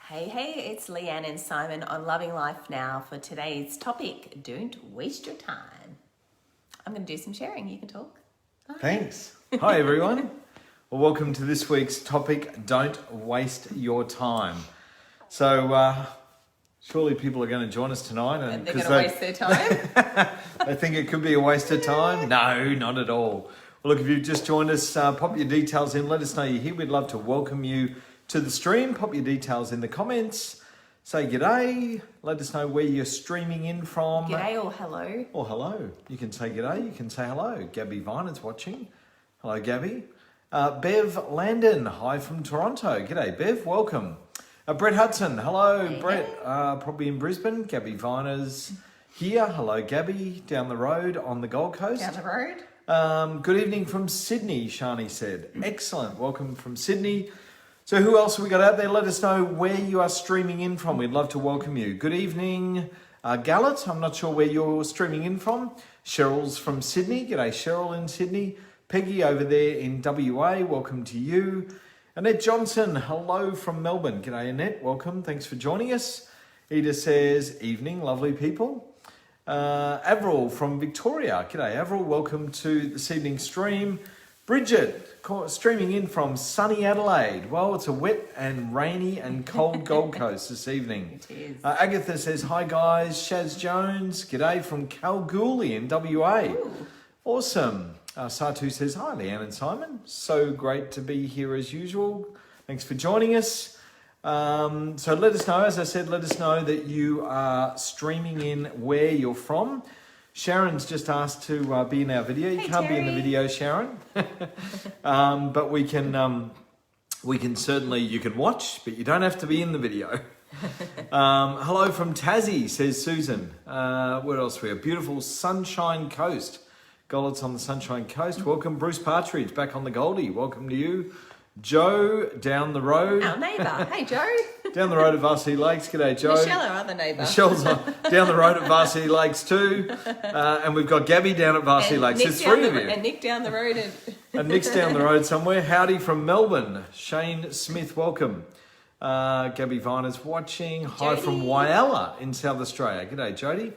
Hey, it's Leanne and Simon on Loving Life Now for today's topic, don't waste your time. I'm going to do some sharing. You can talk. Thanks. Hi, everyone. Well, welcome to this week's topic, don't waste your time. So, surely people are going to join us tonight. And they're going to waste their time? They think it could be a waste of time? No, not at all. Well, look, if you've just joined us, pop your details in. Let us know you're here. We'd love to welcome you to the stream. Pop your details in the comments. Say g'day. Let us know where you're streaming in from. G'day or hello. Or hello. You can say g'day. You can say hello. Gabby Viner's watching. Hello, Gabby. Bev Landon. Hi from Toronto. G'day, Bev. Welcome. Brett Hudson. Hello, Hey. Brett. Probably in Brisbane. Gabby Viner's here. Hello, Gabby. Down the road on the Gold Coast. Down the road. Good evening from Sydney, Shani said. Excellent. Welcome from Sydney. So who else have we got out there? Let us know where you are streaming in from. We'd love to welcome you. Good evening, Gallet. I'm not sure where you're streaming in from. Cheryl's from Sydney. G'day, Cheryl in Sydney. Peggy over there in WA. Welcome to you. Annette Johnson. Hello from Melbourne. G'day, Annette. Welcome. Thanks for joining us. Ida says, evening, lovely people. Avril from Victoria. G'day, Avril. Welcome to this evening's stream. Bridget, streaming in from sunny Adelaide. Well, it's a wet and rainy and cold Gold Coast this evening. It is. Agatha says, hi guys. Shaz Jones, g'day from Kalgoorlie in WA. Ooh. Awesome. Satu says, hi Leanne and Simon. So great to be here as usual. Thanks for joining us. So let us know, as I said, let us know that you are streaming in where you're from. Sharon's just asked to be in our video. You can't be in the video, Sharon. But we can certainly, you can watch, but you don't have to be in the video. Hello from Tassie, says Susan. Where else we have? Beautiful Sunshine Coast. Gollett's on the Sunshine Coast. Welcome, Bruce Partridge, back on the Goldie. Welcome to you. Joe, down the road. Our neighbour. Hey, Joe. Down the road at Varsity Lakes. G'day, Joe. Michelle, our other neighbour. Michelle's down the road at Varsity Lakes too. And we've got Gabby down at Varsity Lakes. There's three of you. And Nick down the road. And Nick's down the road somewhere. Howdy from Melbourne. Shane Smith, welcome. Gabby Viner's watching. Hi Jody. from Wyalla in South Australia. G'day, Jody.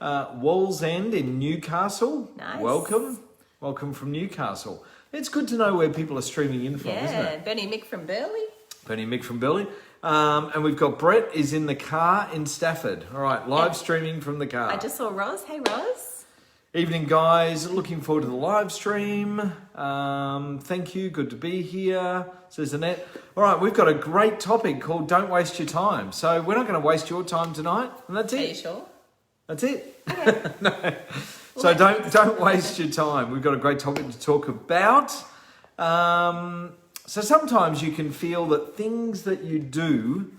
Walls End in Newcastle. Nice. Welcome. Welcome from Newcastle. It's good to know where people are streaming in from, isn't it? Bernie Mick from Burleigh. Bernie Mick from Burleigh. And we've got Brett is in the car in Stafford. All right, live streaming from the car. I just saw Roz. Hey, Roz. Evening, guys. Looking forward to the live stream. Thank you. Good to be here, says Annette. All right, we've got a great topic called Don't Waste Your Time. So we're not going to waste your time tonight, and that's it. Are you sure? That's it. Okay. No. So don't waste your time. We've got a great topic to talk about. So sometimes you can feel that things that you do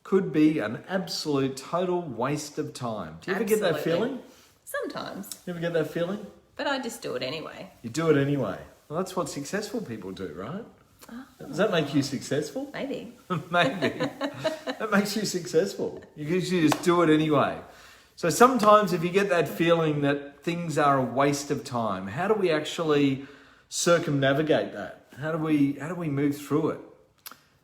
could be an absolute total waste of time. Do you ever get that feeling? Sometimes. You ever get that feeling? But I just do it anyway. You do it anyway. Well, that's what successful people do, right? Oh. Does that make you successful? Maybe. Maybe. That makes you successful. You just do it anyway. So sometimes if you get that feeling that things are a waste of time, how do we actually circumnavigate that? How do we move through it?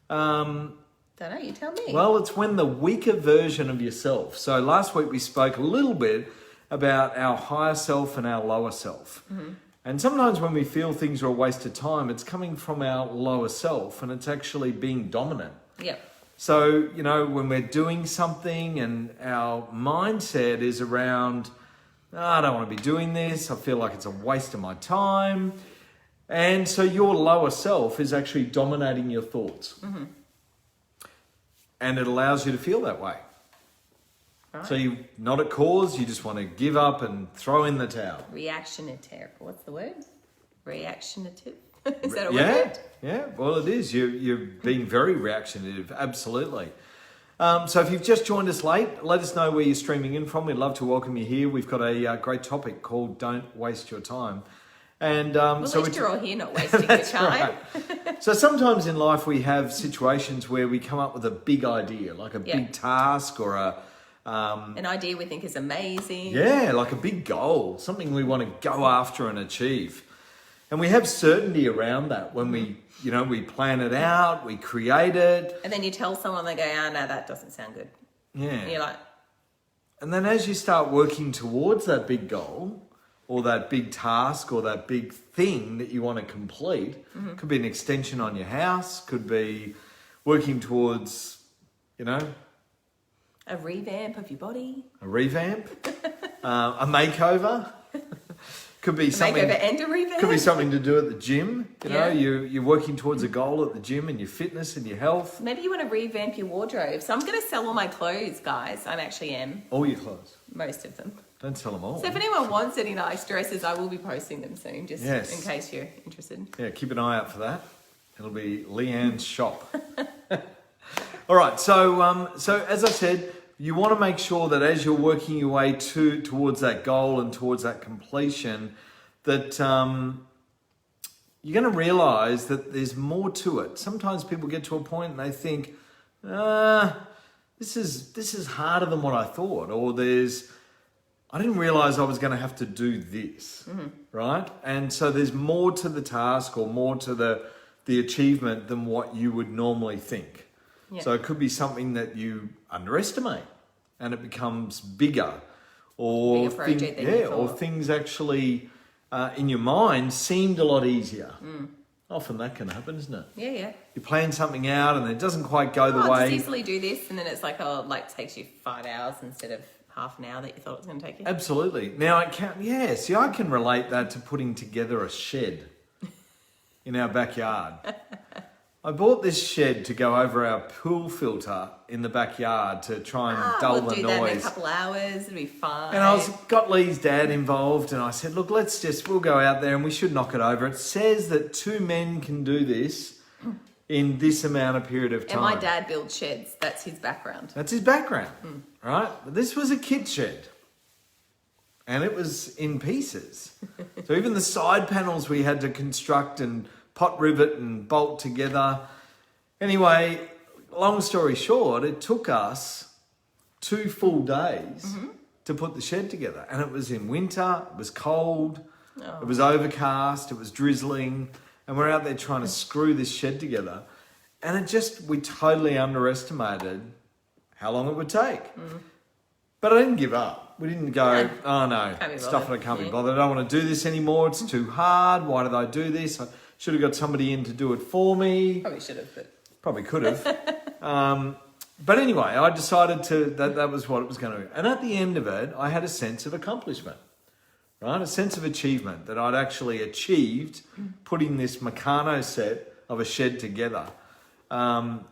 Don't know, you tell me. Well, it's when the weaker version of yourself. So last week we spoke a little bit about our higher self and our lower self. Mm-hmm. And sometimes when we feel things are a waste of time, it's coming from our lower self and it's actually being dominant. Yep. So, when we're doing something and our mindset is around, I don't want to be doing this, I feel like it's a waste of my time. And so your lower self is actually dominating your thoughts. Mm-hmm. And it allows you to feel that way. Right. So you're not at cause, you just want to give up and throw in the towel. Reactionative. What's the word? Reactionative? Is that a word? Yeah, well it is. You're being very reactionative, absolutely. So if you've just joined us late, let us know where you're streaming in from. We'd love to welcome you here. We've got a great topic called Don't Waste Your Time. And well, at least you're all here not wasting your time. Right. So sometimes in life we have situations where we come up with a big idea, like a big task or an idea we think is amazing. Yeah, like a big goal, something we want to go after and achieve. And we have certainty around that when we plan it out, we create it. And then you tell someone, they go, oh, no, that doesn't sound good. Yeah. And you're like... And then as you start working towards that big goal or that big task or that big thing that you want to complete, could be an extension on your house, could be working towards, a revamp of your body. a revamp, a makeover. Could be something. Makeover and a revamp. Could be something to do at the gym. Yeah. You're working towards a goal at the gym and your fitness and your health. Maybe you want to revamp your wardrobe. So I'm going to sell all my clothes, guys. I actually am. All your clothes. Most of them. Don't sell them all. So if anyone wants any nice dresses, I will be posting them soon, just Yes. in case you're interested. Yeah, keep an eye out for that. It'll be Leanne's shop. All right. So as I said, you want to make sure that as you're working your way towards that goal and towards that completion, that you're going to realize that there's more to it. Sometimes people get to a point and they think, this is harder than what I thought, or I didn't realize I was going to have to do this, right? And so there's more to the task or more to the achievement than what you would normally think. Yeah. So it could be something that you underestimate and it becomes bigger, or Bigger project than you or thought. things actually in your mind seemed a lot easier. Often that can happen, isn't it? Yeah. You plan something out and it doesn't quite go the I'll way. just easily do this, and then it's like, takes you 5 hours instead of half an hour that you thought it was going to take you. Absolutely. Now I can relate that to putting together a shed in our backyard. I bought this shed to go over our pool filter in the backyard to try and dull we'll the do noise. that in a couple hours. It'll be fine. And I got Lee's dad involved, and I said, look, we'll go out there and we should knock it over. It says that 2 men can do this in this amount of period of time. And my dad builds sheds. That's his background. That's his background, right? But this was a kid shed, and it was in pieces. So even the side panels we had to construct and pot rivet and bolt together. Anyway, long story short, it took us 2 full days to put the shed together. And it was in winter, it was cold, it was overcast, it was drizzling, and we're out there trying to screw this shed together. And we totally underestimated how long it would take. But I didn't give up. We didn't go, oh no, stuff that I can't be bothered. I don't want to do this anymore. It's too hard. Why did I do this? I should have got somebody in to do it for me. Probably should have, but... Probably could have. But anyway, I decided that was what it was going to be. And at the end of it, I had a sense of accomplishment, right? A sense of achievement that I'd actually achieved putting this Meccano set of a shed together,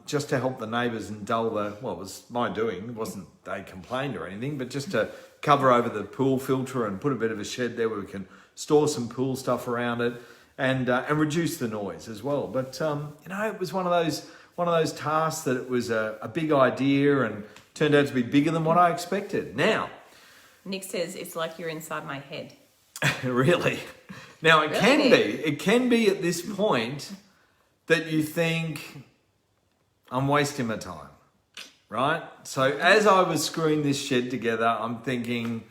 just to help the neighbours and dull it was my doing. It wasn't they complained or anything, but just to cover over the pool filter and put a bit of a shed there where we can store some pool stuff around it and reduce the noise as well. But, it was one of those tasks that it was a big idea and turned out to be bigger than what I expected. Now, Nick says it's like you're inside my head. really? Now, it can be at this point that you think, I'm wasting my time, right? So as I was screwing this shed together, I'm thinking,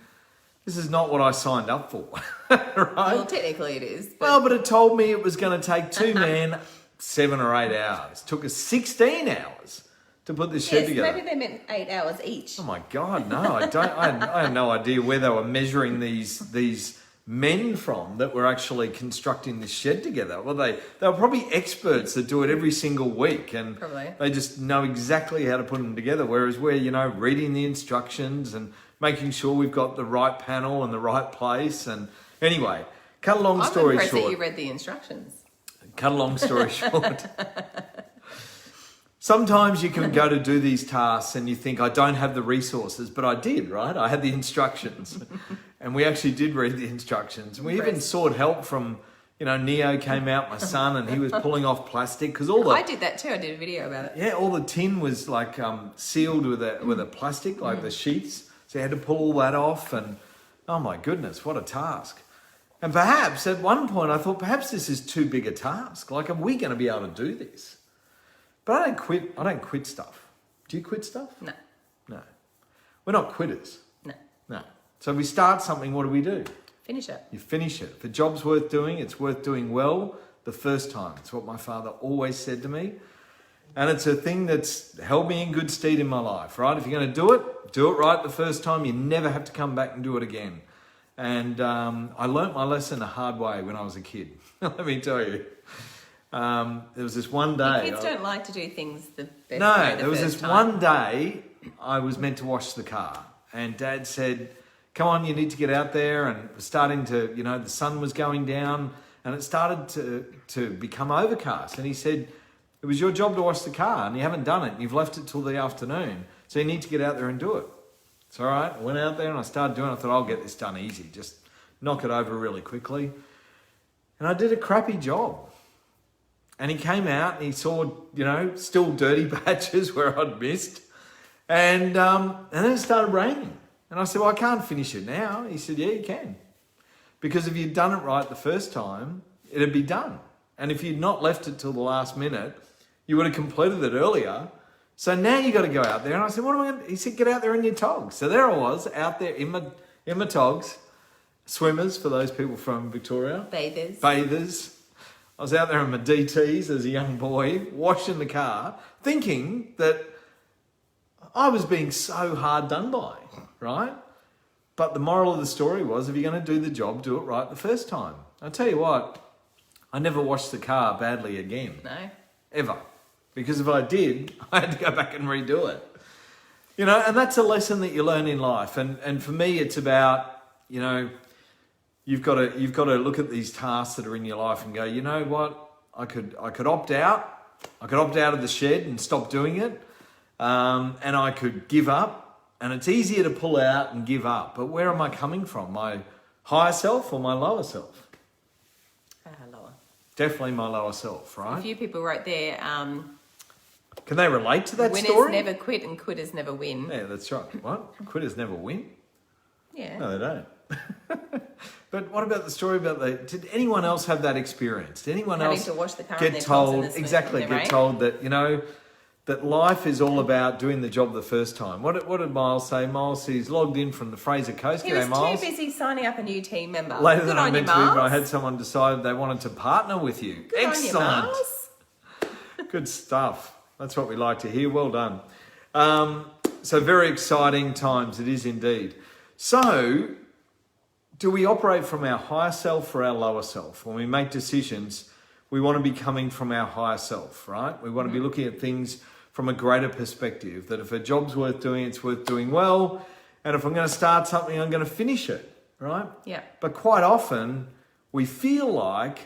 this is not what I signed up for, right? Well, technically it is. But it told me it was going to take 2 men 7 or 8 hours. It took us 16 hours to put this shed together. Maybe they meant 8 hours each. Oh my God, no! I had no idea where they were measuring these men from that were actually constructing this shed together. Well, they were probably experts that do it every single week, and Probably. they just know exactly how to put them together. Whereas we're reading the instructions and making sure we've got the right panel and the right place. And anyway, cut a long story I'm impressed short. that you read the instructions. Cut a long story short. Sometimes you can go to do these tasks and you think, I don't have the resources, but I did, right? I had the instructions. And we actually did read the instructions. And we even sought help from, Neo came out, my son, and he was pulling off plastic. Because I did that too. I did a video about it. Yeah, all the tin was like sealed with a plastic, like the sheets. So you had to pull all that off. And oh my goodness, what a task. And perhaps at one point I thought, perhaps this is too big a task. Like, are we going to be able to do this? But I don't quit stuff. Do you quit stuff? No. We're not quitters. No. No. So if we start something, what do? Finish it. You finish it. If a job's worth doing, it's worth doing well the first time. It's what my father always said to me. And it's a thing that's held me in good stead in my life, right? If you're going to do it right the first time. You never have to come back and do it again. And I learnt my lesson the hard way when I was a kid. Let me tell you. There was this one day. Your kids don't like to do things the best No, way the there was first this time. one day I was meant to wash the car. And Dad said, come on, you need to get out there. And it was starting to, the sun was going down. And it started to become overcast. And he said, it was your job to wash the car and you haven't done it. You've left it till the afternoon. So you need to get out there and do it. It's all right. I went out there and I started doing it. I thought, I'll get this done easy. Just knock it over really quickly. And I did a crappy job. And he came out and he saw, still dirty patches where I'd missed. And then it started raining. And I said, well, I can't finish it now. He said, yeah, you can. Because if you'd done it right the first time, it'd be done. And if you'd not left it till the last minute, you would have completed it earlier. So now you got to go out there. And I said, what am I going to do? He said, get out there in your togs. So there I was out there in my togs. Swimmers, for those people from Victoria. Bathers. I was out there in my DTs as a young boy, washing the car, thinking that I was being so hard done by, right? But the moral of the story was, if you're going to do the job, do it right the first time. I'll tell you what, I never washed the car badly again. No. Ever. Because if I did, I had to go back and redo it. And that's a lesson that you learn in life. And for me, it's about, you've got to look at these tasks that are in your life and go, you know what, I could opt out. I could opt out of the shed and stop doing it. And I could give up. And it's easier to pull out and give up. But where am I coming from? My higher self or my lower self? Lower. Definitely my lower self, A right? few people wrote there, Can they relate to that winners story? never quit and quitters never win. Yeah, that's right. What? Quitters never win? Yeah. No, they don't. But what about the story about did anyone else have that experience? Did anyone Having else to wash the car in get their told, togs in the swim exactly, in the get rain? told that, that life is all about doing the job the first time? What did Miles say? Miles said he's logged in from the Fraser Coast. He G'day, was Miles. too busy signing up a new team member. Later Good than on I you, meant to be, but I Miles. had someone decide they wanted to partner with you. Good Excellent. on you, Miles. Good stuff. That's what we like to hear. Well done. So very exciting times. It is indeed. So do we operate from our higher self or our lower self? When we make decisions, we want to be coming from our higher self, right? We want to be looking at things from a greater perspective, that if a job's worth doing, it's worth doing well. And if I'm going to start something, I'm going to finish it, right? Yeah. But quite often we feel like,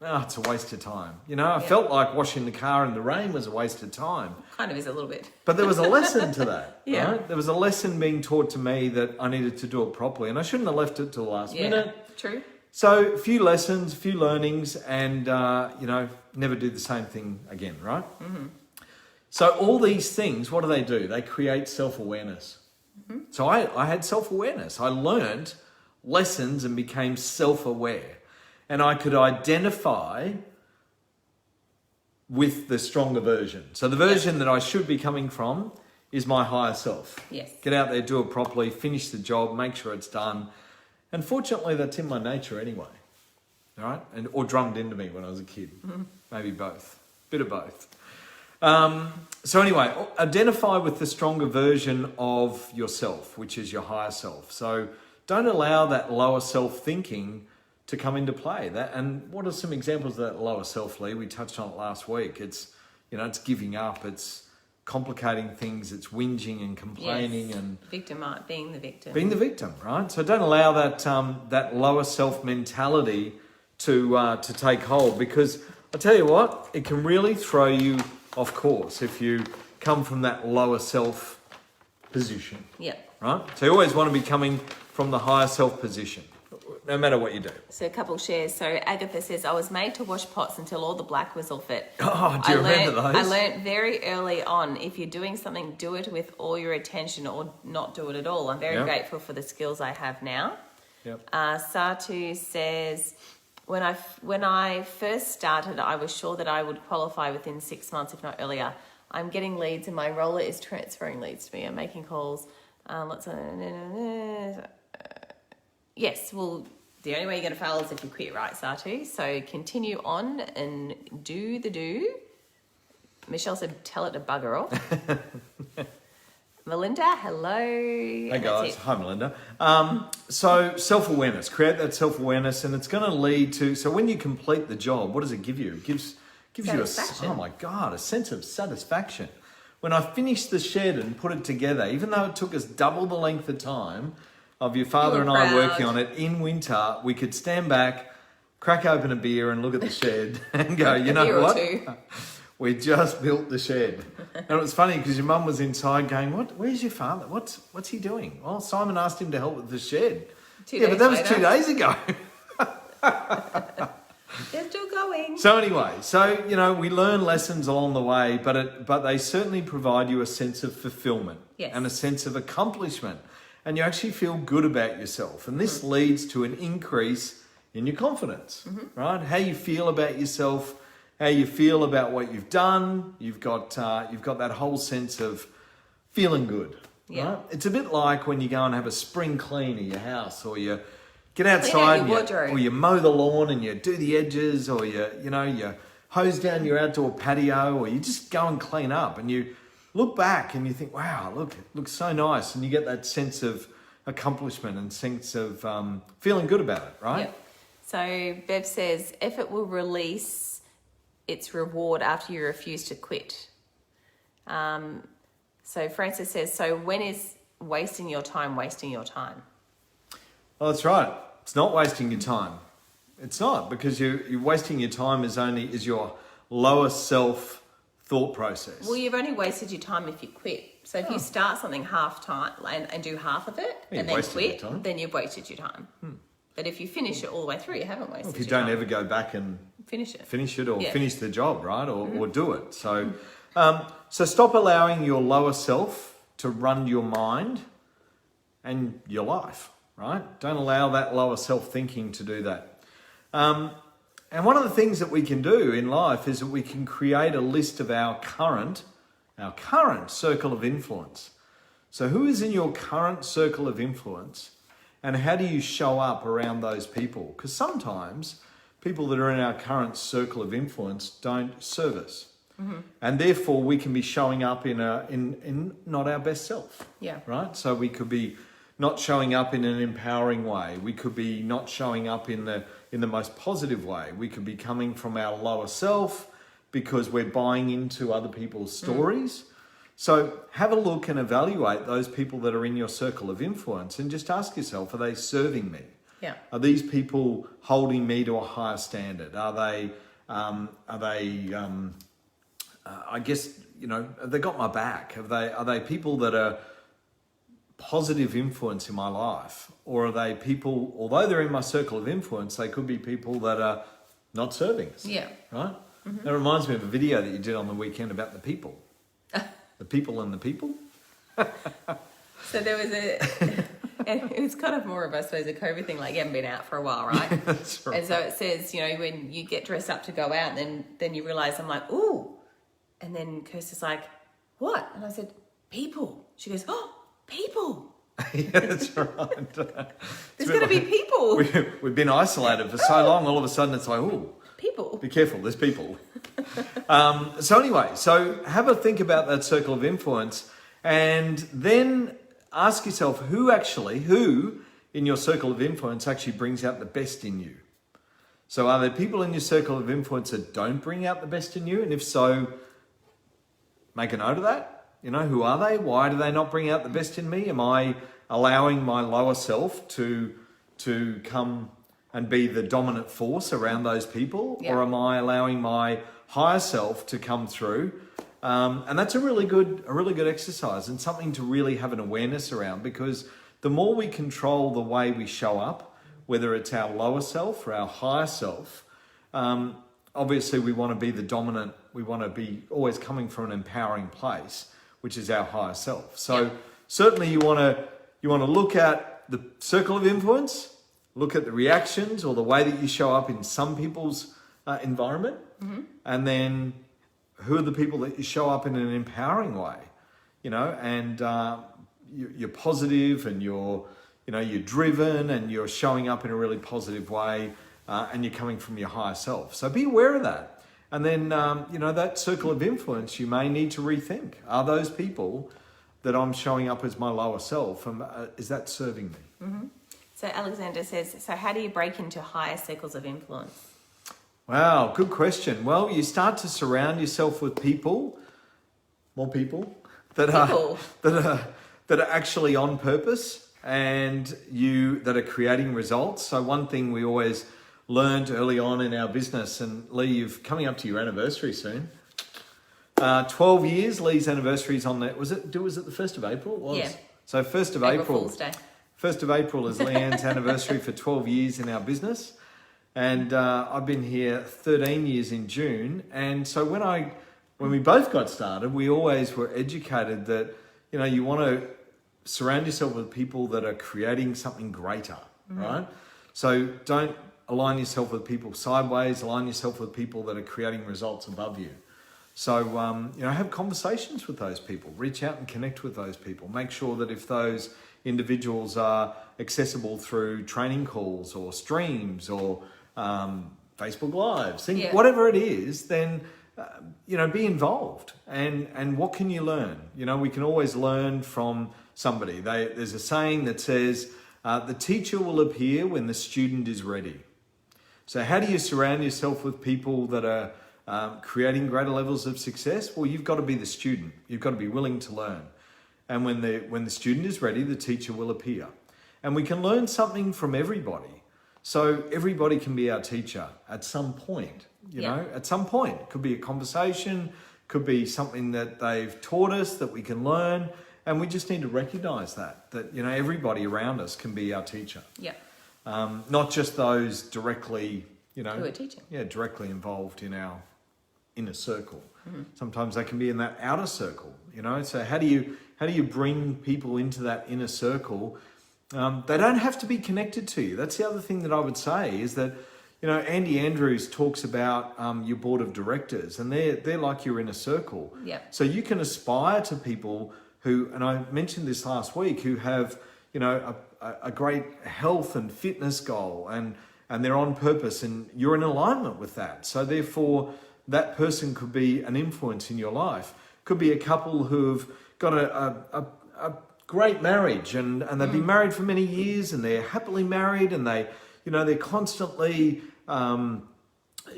it's a waste of time. I felt like washing the car in the rain was a waste of time. Kind of is a little bit. But there was a lesson to that, Yeah. right? There was a lesson being taught to me that I needed to do it properly. And I shouldn't have left it till the last minute. True. So a few lessons, a few learnings, and, never do the same thing again, right? Mm-hmm. So all these things, what do? They create self-awareness. Mm-hmm. So I had self-awareness. I learned lessons and became self-aware. And I could identify with the stronger version. So the version that I should be coming from is my higher self. Yes. Get out there, do it properly, finish the job, make sure it's done. And fortunately, that's in my nature anyway. All right? Or drummed into me when I was a kid. Mm-hmm. Maybe both. Bit of both. So anyway, identify with the stronger version of yourself, which is your higher self. So don't allow that lower self thinking to come into play. And what are some examples of that lower self, Lee? We touched on it last week. It's giving up. It's complicating things. It's whinging and complaining, Yes. and Being the victim. being the victim, right? So don't allow that lower self mentality to take hold, because I tell you what, it can really throw you off course if you come from that lower self position. Yeah. Right? So you always want to be coming from the higher self position, no matter what you do. So a couple shares. So Agatha says, I was made to wash pots until all the black was all fit. Oh, do you remember those? I learned very early on, if you're doing something, do it with all your attention or not do it at all. I'm very grateful for the skills I have now. Yep. Satu says, when I first started, I was sure that I would qualify within 6 months, if not earlier. I'm getting leads and my roller is transferring leads to me. I'm making calls. Yes, well, The only way you're going to fail is if you quit, right, Satu? So continue on and do the do. Michelle said, tell it to bugger off. Melinda, hello. Hey guys, hi Melinda. So self-awareness, create that self-awareness, and it's going to lead to. So when you complete the job, what does it give you? It gives you a sense of satisfaction. When I finished the shed and put it together, even though it took us double the length of time of your father and I working on it in winter, we could stand back, crack open a beer, and look at the shed and go, you know what? We just built the shed. And it was funny because your mum was inside going, where's your father? What's he doing? Well, Simon asked him to help with the shed. But that was 2 days ago. They're still going. So anyway, we learn lessons along the way, but they certainly provide you a sense of fulfillment and a sense of accomplishment. And you actually feel good about yourself. And this leads to an increase in your confidence, right? How you feel about yourself, how you feel about what you've done. You've got that whole sense of feeling good. Yeah. Right? It's a bit like when you go and have a spring clean of your house, or you get outside or you mow the lawn and you do the edges, or you hose down your outdoor patio, or you just go and clean up and you look back and you think, wow, look, it looks so nice. And you get that sense of accomplishment and sense of feeling good about it, right? Yep. So Bev says, effort will release its reward after you refuse to quit. So Francis says, so when is wasting your time? Well, that's right. It's not wasting your time. It's not, because you're wasting your time is your lower self thought process. Well, you've only wasted your time if you quit. So if you start something half time and do half of it and then quit, then you've wasted your time. But if you finish it all the way through, you haven't wasted your time. If you don't ever go back and finish it or finish the job, right? Or do it. So, so stop allowing your lower self to run your mind and your life, right? Don't allow that lower self thinking to do that. And one of the things that we can do in life is that we can create a list of our current circle of influence. So who is in your current circle of influence, and how do you show up around those people? Because sometimes people that are in our current circle of influence don't serve us. And therefore we can be showing up in not our best self. Yeah. Right? So we could be not showing up in an empowering way. We could be not showing up in the most positive way. We could be coming from our lower self because we're buying into other people's stories. So have a look and evaluate those people that are in your circle of influence and just ask yourself, are they serving me? Yeah. Are these people holding me to a higher standard? Are they I guess, have they got my back? Are they people that are positive influence in my life? Or are they people, although they're in my circle of influence, they could be people that are not serving us? Yeah. Right? That reminds me of a video that you did on the weekend about the people. The people and the people. So there was and it was kind of more of, I suppose, a COVID thing, like you haven't been out for a while, right? That's right. And so it says, when you get dressed up to go out, then you realise, I'm like, ooh. And then Kirsty's like, what? And I said, people. She goes, oh, people. Yeah, that's right. There's going to be people. We've been isolated for so long, all of a sudden it's like, ooh. People. Be careful, there's people. So anyway, have a think about that circle of influence, and then ask yourself who in your circle of influence actually brings out the best in you. So are there people in your circle of influence that don't bring out the best in you? And if so, make a note of that. Who are they? Why do they not bring out the best in me? Am I allowing my lower self to come and be the dominant force around those people? Yeah. Or am I allowing my higher self to come through? And that's a really good exercise, and something to really have an awareness around, because the more we control the way we show up, whether it's our lower self or our higher self, obviously we want to be the dominant, we want to be always coming from an empowering place, which is our higher self. So certainly you want to look at the circle of influence, look at the reactions or the way that you show up in some people's environment, and then who are the people that you show up in an empowering way, and you're positive and you're you're driven and you're showing up in a really positive way, and you're coming from your higher self. So be aware of that. And then, that circle of influence, you may need to rethink. Are those people that I'm showing up as my lower self, is that serving me? Mm-hmm. So Alexander says, so how do you break into higher circles of influence? Wow, good question. Well, you start to surround yourself with more people that are actually on purpose and that are creating results. So one thing we always learned early on in our business, and Lee, you're coming up to your anniversary soon. 12 years, Lee's anniversary is on that. Was it the 1st of April? It was. Yeah. So 1st of April April. Fool's Day. 1st of April is Leanne's anniversary for 12 years in our business. And I've been here 13 years in June. And so when we both got started, we always were educated that, you want to surround yourself with people that are creating something greater, right? So don't align yourself with people sideways, align yourself with people that are creating results above you. So, have conversations with those people, reach out and connect with those people. Make sure that if those individuals are accessible through training calls or streams or Facebook Lives, whatever it is, then, be involved. And what can you learn? We can always learn from somebody. There's a saying that says, the teacher will appear when the student is ready. So how do you surround yourself with people that are creating greater levels of success? Well, you've got to be the student. You've got to be willing to learn. And when the student is ready, the teacher will appear. And we can learn something from everybody. So everybody can be our teacher at some point, at some point. It could be a conversation, could be something that they've taught us that we can learn. And we just need to recognize that everybody around us can be our teacher. Yeah. Not just those directly, who are teaching. Yeah, directly involved in our inner circle. Mm-hmm. Sometimes they can be in that outer circle, So how do you bring people into that inner circle? They don't have to be connected to you. That's the other thing that I would say is that, Andy Andrews talks about your board of directors, and they're like your inner circle. Yeah. So you can aspire to people who, and I mentioned this last week, who have, a great health and fitness goal and they're on purpose and you're in alignment with that. So therefore, that person could be an influence in your life. Could be a couple who've got a great marriage and they've been married for many years and they're happily married and they're constantly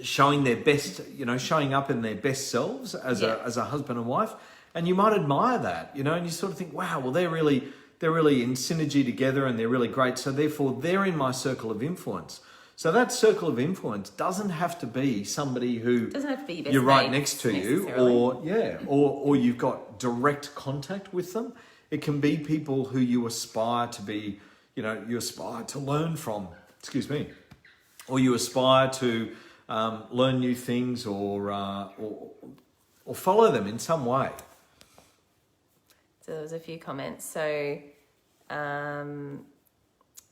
showing their best, showing up in their best selves as a husband and wife. And you might admire that, and you sort of think, wow, well, they're really in synergy together and they're really great. So therefore, they're in my circle of influence. So that circle of influence doesn't have to be somebody who doesn't have to be your best you're right mate next to you, or you've got direct contact with them. It can be people who you aspire to be, you aspire to learn from. Excuse me, or you aspire to learn new things or follow them in some way. So there was a few comments. So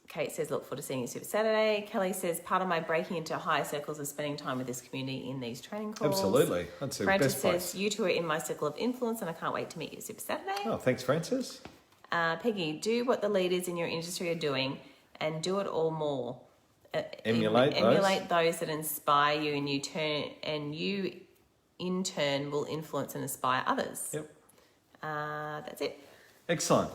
Kate says, look forward to seeing you Super Saturday. Kelly says, part of my breaking into higher circles is spending time with this community in these training calls. Absolutely. That's the Francis best place. says, you two are in my circle of influence and I can't wait to meet you Super Saturday. Oh, thanks, Francis. Peggy, do what the leaders in your industry are doing and do it all more. Emulate those that inspire you and you in turn will influence and inspire others. Yep. That's it. Excellent.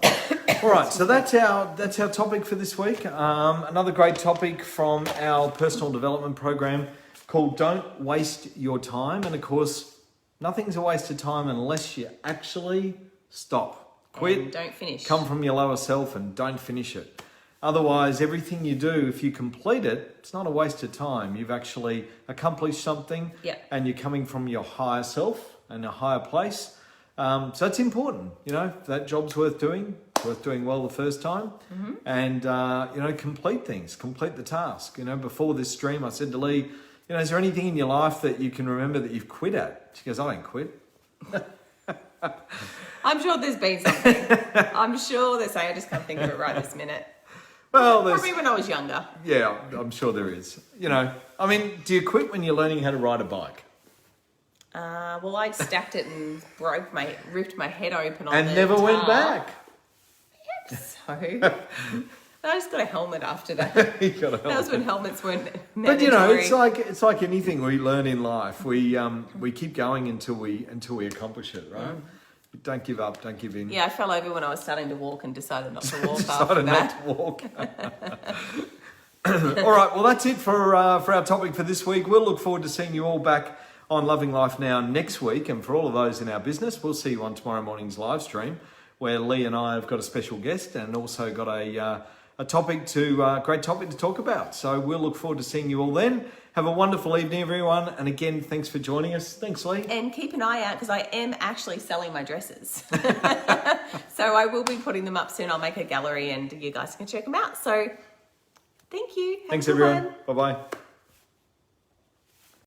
All right, so that's our topic for this week. Another great topic from our personal development program called Don't Waste Your Time. And of course, nothing's a waste of time unless you actually stop. Quit. And don't finish. Come from your lower self and don't finish it. Otherwise, everything you do, if you complete it, it's not a waste of time. You've actually accomplished something and you're coming from your higher self and a higher place. So it's important, that job's worth doing well the first time and, complete things, complete the task. Before this stream, I said to Lee, is there anything in your life that you can remember that you've quit at? She goes, I don't quit. I'm sure there's been something. I'm sure there's saying I just can't think of it right this minute. Well, probably when I was younger. Yeah, I'm sure there is. Do you quit when you're learning how to ride a bike? Well, I stacked it and ripped my head open on and the never tar. went back. Yep, so I just got a helmet after that. You got a That was helmet. when helmets weren't mandatory. But you know, it's like anything we learn in life. We keep going until we accomplish it, right? Don't give up. Don't give in. Yeah, I fell over when I was starting to walk and decided not to walk after Decided that. not to walk. All right. Well, that's it for our topic for this week. We'll look forward to seeing you all back on Loving Life Now next week. And for all of those in our business, we'll see you on tomorrow morning's live stream, where Lee and I have got a special guest and also got a great topic to talk about. So we'll look forward to seeing you all then. Have a wonderful evening, everyone. And again, thanks for joining us. Thanks, Lee. And keep an eye out because I am actually selling my dresses. So I will be putting them up soon. I'll make a gallery and you guys can check them out. So thank you. Have Thanks, a good everyone. one. Bye-bye.